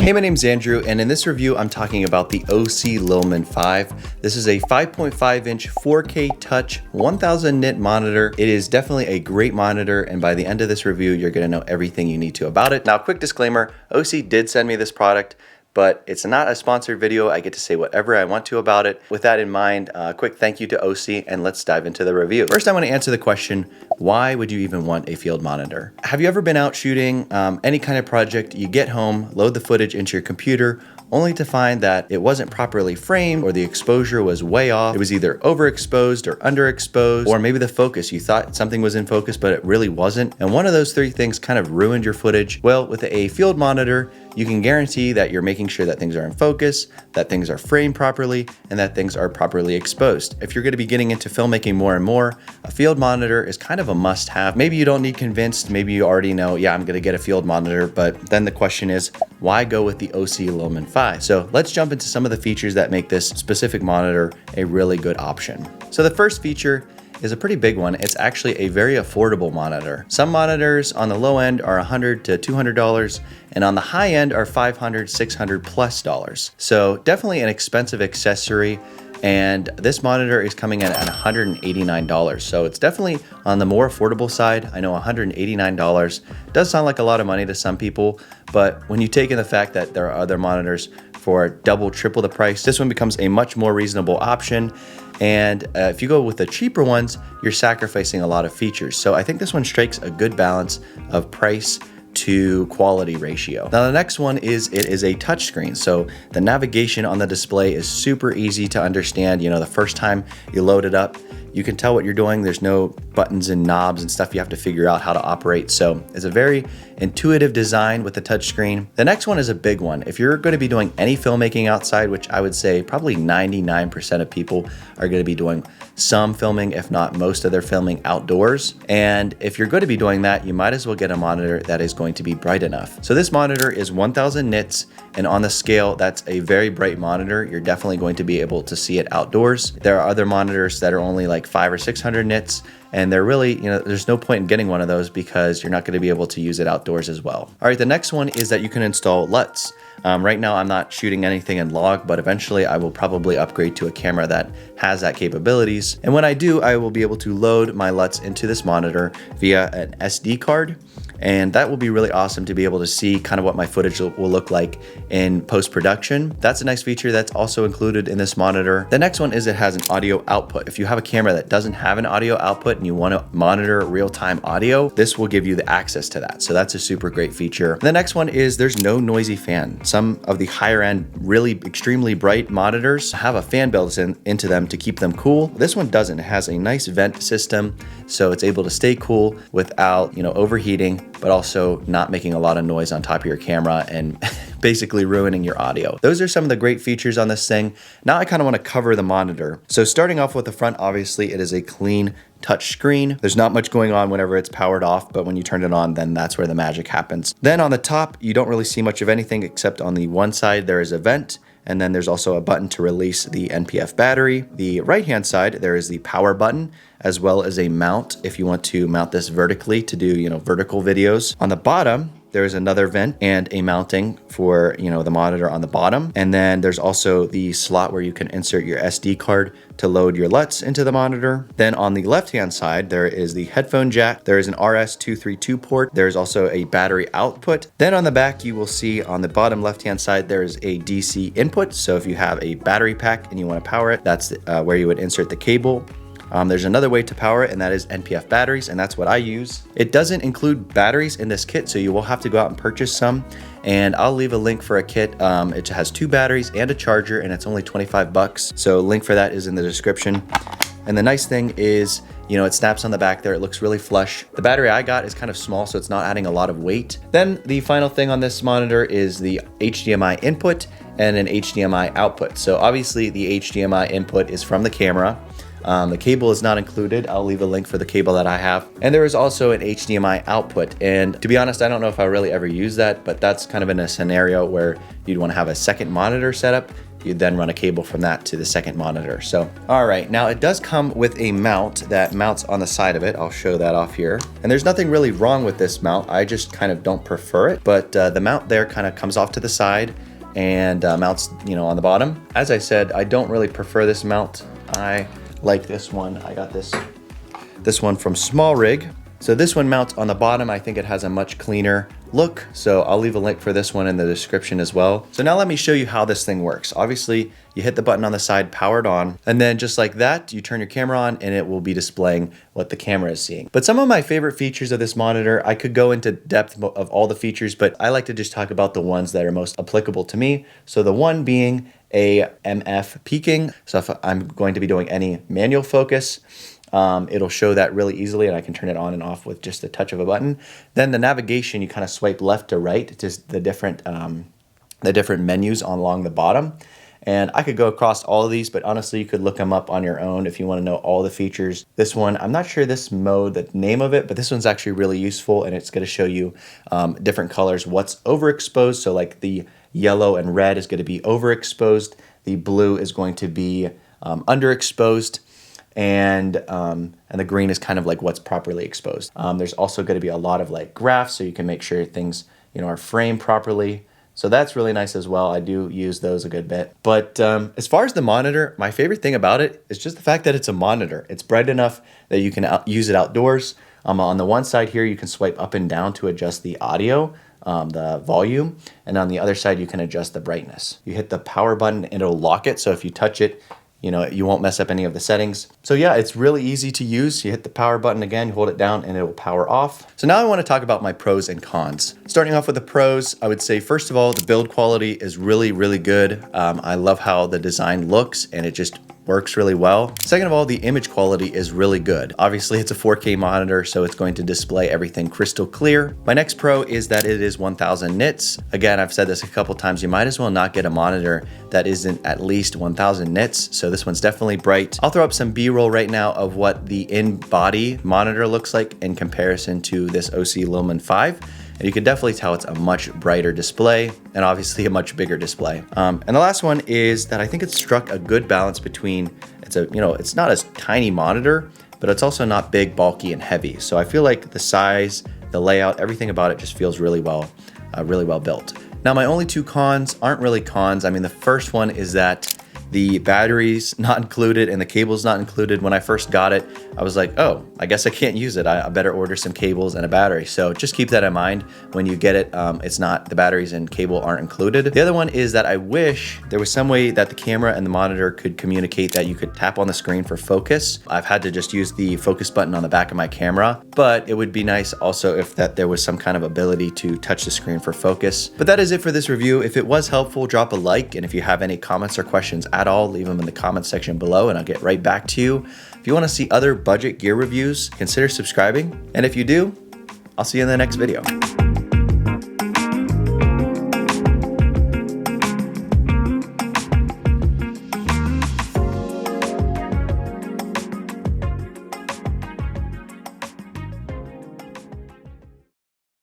Hey, my name's Andrew, and in this review, I'm talking about the OSEE Lilmon 5. This is a 5.5-inch 4K touch 1000 nit monitor. It is definitely a great monitor, and by the end of this review, you're gonna know everything you need to about it. Now, quick disclaimer, OSEE did send me this product, but it's not a sponsored video. I get to say whatever I want to about it. With that in mind, quick thank you to OSEE, and let's dive into the review. First, I want to answer the question, why would you even want a field monitor? Have you ever been out shooting any kind of project, you get home, load the footage into your computer, only to find that it wasn't properly framed or the exposure was way off. It was either overexposed or underexposed, or maybe the focus, you thought something was in focus, but it really wasn't. And one of those three things kind of ruined your footage. Well, with a field monitor, you can guarantee that you're making sure that things are in focus, that things are framed properly, and that things are properly exposed. If you're gonna be getting into filmmaking more and more, a field monitor is kind of a must-have. Maybe you don't need convinced, maybe you already know, yeah, I'm gonna get a field monitor, but then the question is, why go with the OSEE Lilmon 5? So let's jump into some of the features that make this specific monitor a really good option. So the first feature is a pretty big one. It's actually a very affordable monitor. Some monitors on the low end are $100 to $200, and on the high end are $500, $600 plus dollars. So definitely an expensive accessory, and this monitor is coming in at $189. So it's definitely on the more affordable side. I know $189 does sound like a lot of money to some people, but when you take in the fact that there are other monitors for double, triple the price, this one becomes a much more reasonable option. And if you go with the cheaper ones, you're sacrificing a lot of features. So I think this one strikes a good balance of price to quality ratio. Now the next one is, it is a touchscreen. So the navigation on the display is super easy to understand. You know, the first time you load it up, you can tell what you're doing. There's no buttons and knobs and stuff you have to figure out how to operate. So it's a very intuitive design with the touchscreen. The next one is a big one. If you're going to be doing any filmmaking outside, which I would say probably 99% of people are going to be doing some filming, if not most of their filming outdoors. And if you're going to be doing that, you might as well get a monitor that is going to be bright enough. So this monitor is 1000 nits, and on the scale, that's a very bright monitor. You're definitely going to be able to see it outdoors. There are other monitors that are only like 500 or 600 nits, and they're really, you know, there's no point in getting one of those because you're not going to be able to use it outdoors as well. All right, the next one is that you can install LUTs. Right now, I'm not shooting anything in log, but eventually I will probably upgrade to a camera that has that capabilities. And when I do, I will be able to load my LUTs into this monitor via an SD card. And that will be really awesome to be able to see kind of what my footage will look like in post-production. That's a nice feature that's also included in this monitor. The next one is it has an audio output. If you have a camera that doesn't have an audio output and you want to monitor real-time audio, this will give you the access to that. So that's a super great feature. The next one is there's no noisy fan. Some of the higher end, really extremely bright monitors have a fan built into them to keep them cool. This one doesn't. It has a nice vent system, so it's able to stay cool without, you know, overheating, but also not making a lot of noise on top of your camera and basically ruining your audio. Those are some of the great features on this thing. Now I kind of want to cover the monitor. So starting off with the front, obviously it is a clean touch screen. There's not much going on whenever it's powered off, but when you turn it on, then that's where the magic happens. Then on the top, you don't really see much of anything except on the one side, there is a vent. And then there's also a button to release the NPF battery. The right-hand side, there is the power button, as well as a mount if you want to mount this vertically to do, you know, vertical videos. On the bottom, there is another vent and a mounting for, you know, the monitor on the bottom. And then there's also the slot where you can insert your SD card to load your LUTs into the monitor. Then on the left-hand side, there is the headphone jack. There is an RS-232 port. There's also a battery output. Then on the back, you will see on the bottom left-hand side, there is a DC input. So if you have a battery pack and you want to power it, that's where you would insert the cable. There's another way to power it, and that is NPF batteries, and that's what I use. It doesn't include batteries in this kit, so you will have to go out and purchase some, and I'll leave a link for a kit. It has 2 batteries and a charger, and it's only 25 bucks. So link for that is in the description. And the nice thing is, you know, it snaps on the back there. It looks really flush. The battery I got is kind of small, so it's not adding a lot of weight. Then the final thing on this monitor is the HDMI input and an HDMI output. So obviously the HDMI input is from the camera. The cable is not included. I'll leave a link for the cable that I have. And there is also an HDMI output. And to be honest, I don't know if I really ever use that, but that's kind of in a scenario where you'd want to have a second monitor set up. You'd then run a cable from that to the second monitor. So, all right, now it does come with a mount that mounts on the side of it. I'll show that off here. And there's nothing really wrong with this mount. I just kind of don't prefer it, but the mount there kind of comes off to the side and mounts, on the bottom. As I said, I don't really prefer this mount. I like this one. I got this one from Small Rig. So this one mounts on the bottom. I think it has a much cleaner look. So I'll leave a link for this one in the description as well. So now let me show you how this thing works. Obviously, you hit the button on the side, powered on, and then just like that, you turn your camera on and it will be displaying what the camera is seeing. But some of my favorite features of this monitor, I could go into depth of all the features, but I like to just talk about the ones that are most applicable to me. So the one being AMF peaking. So if I'm going to be doing any manual focus, it'll show that really easily, and I can turn it on and off with just a touch of a button. Then the navigation, you kind of swipe left to right, just the different menus along the bottom. And I could go across all of these, but honestly, you could look them up on your own if you want to know all the features. This one, I'm not sure this mode, the name of it, but this one's actually really useful, and it's going to show you different colors, what's overexposed. So like the yellow and red is going to be overexposed. The blue is going to be underexposed. And the green is kind of like what's properly exposed. There's also going to be a lot of like graphs, so you can make sure things are framed properly. So that's really nice as well. I do use those a good bit. But as far as the monitor, my favorite thing about it is just the fact that it's a monitor. It's bright enough that you can use it outdoors. On the one side here, you can swipe up and down to adjust the audio, the volume, and on the other side, you can adjust the brightness. You hit the power button and it'll lock it, so if you touch it, you won't mess up any of the settings. So yeah, it's really easy to use. You hit the power button again, you hold it down, and it will power off. So now I want to talk about my pros and cons. Starting off with the pros, I would say, first of all, the build quality is really, really good. I love how the design looks, and it just works really well. Second of all, the image quality is really good. Obviously, it's a 4K monitor, so it's going to display everything crystal clear. My next pro is that it is 1000 nits. Again, I've said this a couple times, you might as well not get a monitor that isn't at least 1000 nits. So this one's definitely bright. I'll throw up some B-roll right now of what the in-body monitor looks like in comparison to this OSEE Lilmon 5. And you can definitely tell it's a much brighter display and obviously a much bigger display. And the last one is that I think it struck a good balance between, it's not a tiny monitor, but it's also not big, bulky, and heavy. So I feel like the size, the layout, everything about it just feels really well built. Now, my only two cons aren't really cons. I mean, the first one is that the battery's not included and the cable's not included. When I first got it, I was like, oh, I guess I can't use it. I better order some cables and a battery. So just keep that in mind when you get it. The batteries and cable aren't included. The other one is that I wish there was some way that the camera and the monitor could communicate that you could tap on the screen for focus. I've had to just use the focus button on the back of my camera, but it would be nice also if there was some kind of ability to touch the screen for focus. But that is it for this review. If it was helpful, drop a like. And if you have any comments or questions at all, leave them in the comments section below and I'll get right back to you. If you want to see other budget gear reviews, consider subscribing. And if you do, I'll see you in the next video.